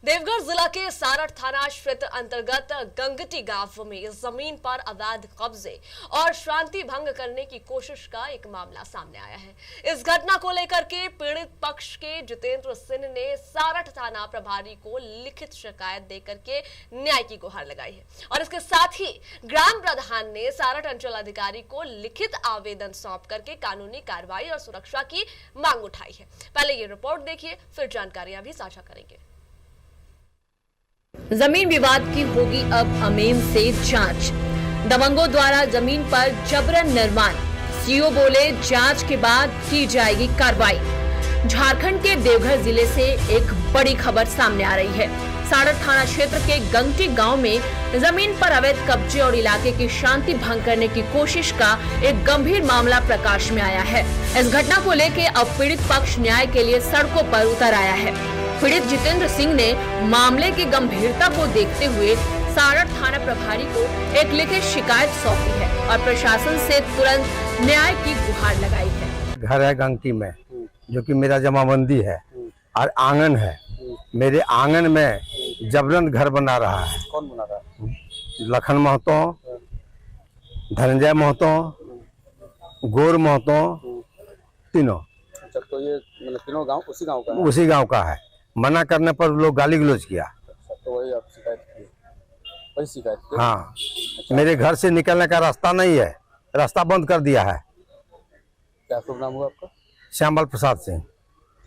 देवघर जिला के सारठ थाना क्षेत्र अंतर्गत गंगटी गांव में जमीन पर अवैध कब्जे और शांति भंग करने की कोशिश का एक मामला सामने आया है। इस घटना को लेकर के पीड़ित पक्ष के जितेंद्र सिंह ने सारठ थाना प्रभारी को लिखित शिकायत देकर के न्याय की गुहार लगाई है और इसके साथ ही ग्राम प्रधान ने सारठ अंचल अधिकारी को लिखित आवेदन सौंप करके कानूनी कार्रवाई और सुरक्षा की मांग उठाई है। पहले ये रिपोर्ट देखिए, फिर जानकारियां भी साझा करेंगे। जमीन विवाद की होगी अब अमीन से जांच। दबंगों द्वारा जमीन पर जबरन निर्माण, सीओ बोले जांच के बाद की जाएगी कार्रवाई। झारखंड के देवघर जिले से एक बड़ी खबर सामने आ रही है। सारठ थाना क्षेत्र के गंगटी गांव में जमीन पर अवैध कब्जे और इलाके की शांति भंग करने की कोशिश का एक गंभीर मामला प्रकाश में आया है। इस घटना को लेकर अब पीड़ित पक्ष न्याय के लिए सड़कों पर उतर आया है। पीड़ित जितेंद्र सिंह ने मामले की गंभीरता को देखते हुए सारठ थाना प्रभारी को एक लिखित शिकायत सौंपी है और प्रशासन से तुरंत न्याय की गुहार लगाई है। घर है गंगटी में, जो कि मेरा जमाबंदी है और आंगन है। मेरे आंगन में जबरन घर बना रहा है। कौन बना रहा है? लखन महतो, धनंजय महतो, गोर महतो, तीनों। अच्छा, तो ये मतलब तीनों गांव उसी गांव का है? उसी गांव का है। मना करने पर लोग गाली गलौज किया। अच्छा, तो वही आप शिकायत की? वही शिकायत की? हाँ। अच्छा। मेरे घर से निकलने का रास्ता नहीं है, रास्ता बंद कर दिया है। क्या शुभ नाम हुआ आपका? श्यामल प्रसाद सिंह,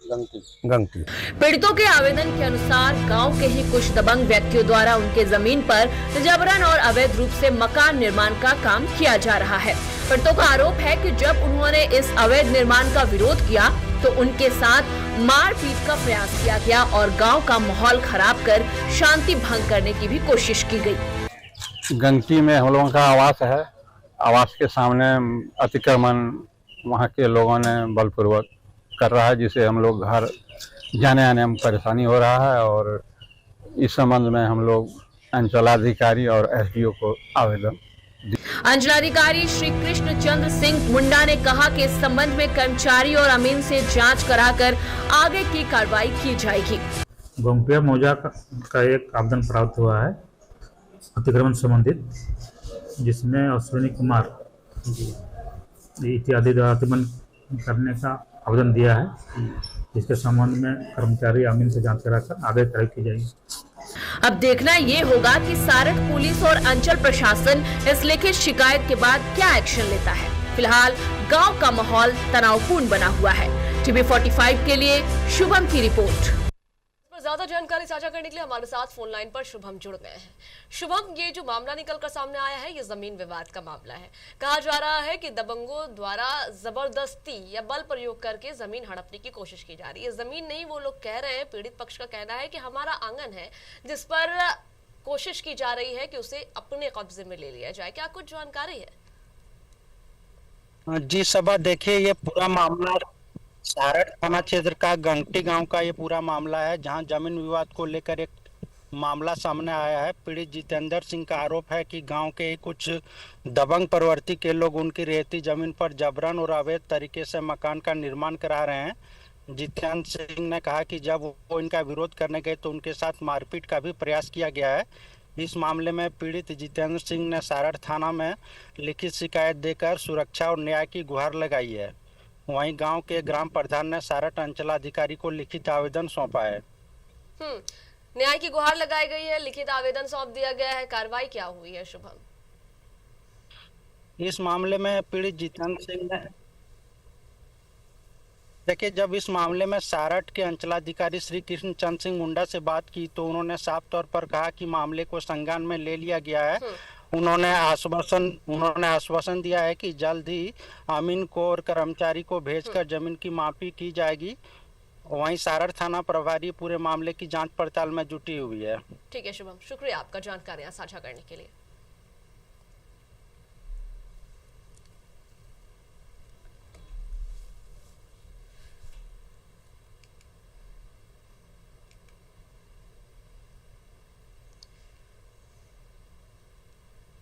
गंगटी। पीड़ितों के आवेदन के अनुसार गांव के ही कुछ दबंग व्यक्तियों द्वारा उनके जमीन पर जबरन और अवैध रूप से मकान निर्माण का काम किया जा रहा है। पीड़ितों का आरोप है कि जब उन्होंने इस अवैध निर्माण का विरोध किया तो उनके साथ मारपीट का प्रयास किया गया और गांव का माहौल खराब कर शांति भंग करने की भी कोशिश की गई। गंगटी में हम लोगों का आवास है। आवास के सामने अतिक्रमण वहाँ के लोगों ने बलपूर्वक कर रहा है, जिससे हम लोग घर जाने आने में परेशानी हो रहा है और इस संबंध में हम लोग अंचलाधिकारी और एसडीओ को आवेदन। अंचलाधिकारी श्री कृष्ण चंद्र सिंह मुंडा ने कहा कि इस संबंध में कर्मचारी और अमीन से जांच कराकर आगे की कार्रवाई की जाएगी। गोमपिया मौजा का एक आवेदन प्राप्त हुआ है अतिक्रमण संबंधित, जिसमें अश्विनी कुमार इत्यादि द्वारा अतिक्रमण करने का आवेदन दिया है। इसके संबंध में कर्मचारी अमीन से जांच कराकर आगे कार्रवाई की जाएगी। अब देखना ये होगा कि सारठ पुलिस और अंचल प्रशासन इस लिखित शिकायत के बाद क्या एक्शन लेता है। फिलहाल गांव का माहौल तनावपूर्ण बना हुआ है। टीवी 45 के लिए शुभम की रिपोर्ट। ज्यादा जानकारी साझा करने के लिए हमारे साथ फोन लाइन पर शुभम जुड़ गए हैं। शुभम, ये जो मामला निकलकर सामने आया है, ये जमीन विवाद का मामला है। कहा जा रहा है कि दबंगों द्वारा जबरदस्ती या बल प्रयोग करके जमीन हड़पने की कोशिश की जा रही है। जमीन नहीं, वो लोग कह रहे हैं, पीड़ित पक्ष का कहना है कि हमारा आंगन है जिस पर कोशिश की जा रही है कि उसे अपने कब्जे में ले लिया जाए। क्या कुछ जानकारी है? जी सबा, देखिए ये पूरा मामला सारठ थाना क्षेत्र का गंगटी गांव का ये पूरा मामला है, जहां जमीन विवाद को लेकर एक मामला सामने आया है। पीड़ित जितेंद्र सिंह का आरोप है कि गांव के कुछ दबंग प्रवृत्ति के लोग उनकी रहती जमीन पर जबरन और अवैध तरीके से मकान का निर्माण करा रहे हैं। जितेंद्र सिंह ने कहा कि जब वो इनका विरोध करने गए तो उनके साथ मारपीट का भी प्रयास किया गया है। इस मामले में पीड़ित जितेंद्र सिंह ने सारठ थाना में लिखित शिकायत देकर सुरक्षा और न्याय की गुहार लगाई है। वहीं गांव के ग्राम प्रधान ने सारठ अंचलाधिकारी को लिखित आवेदन सौंपा है। न्याय की गुहार लगाई गई है, लिखित आवेदन सौंप दिया गया है। कार्रवाई क्या हुई है शुभम? इस मामले में पीड़ित जितेंद्र सिंह ने देखिए, जब इस मामले में सारठ के अंचलाधिकारी श्री कृष्ण चंद्र सिंह मुंडा से बात की तो उन्होंने साफ तौर पर कहा कि मामले को संज्ञान में ले लिया गया है। उन्होंने आश्वासन दिया है कि जल्द ही अमीन को और कर्मचारी को भेजकर जमीन की मापी की जाएगी। वहीं सारठ थाना प्रभारी पूरे मामले की जांच पड़ताल में जुटी हुई है। ठीक है शुभम, शुक्रिया आपका जानकारियां साझा करने के लिए।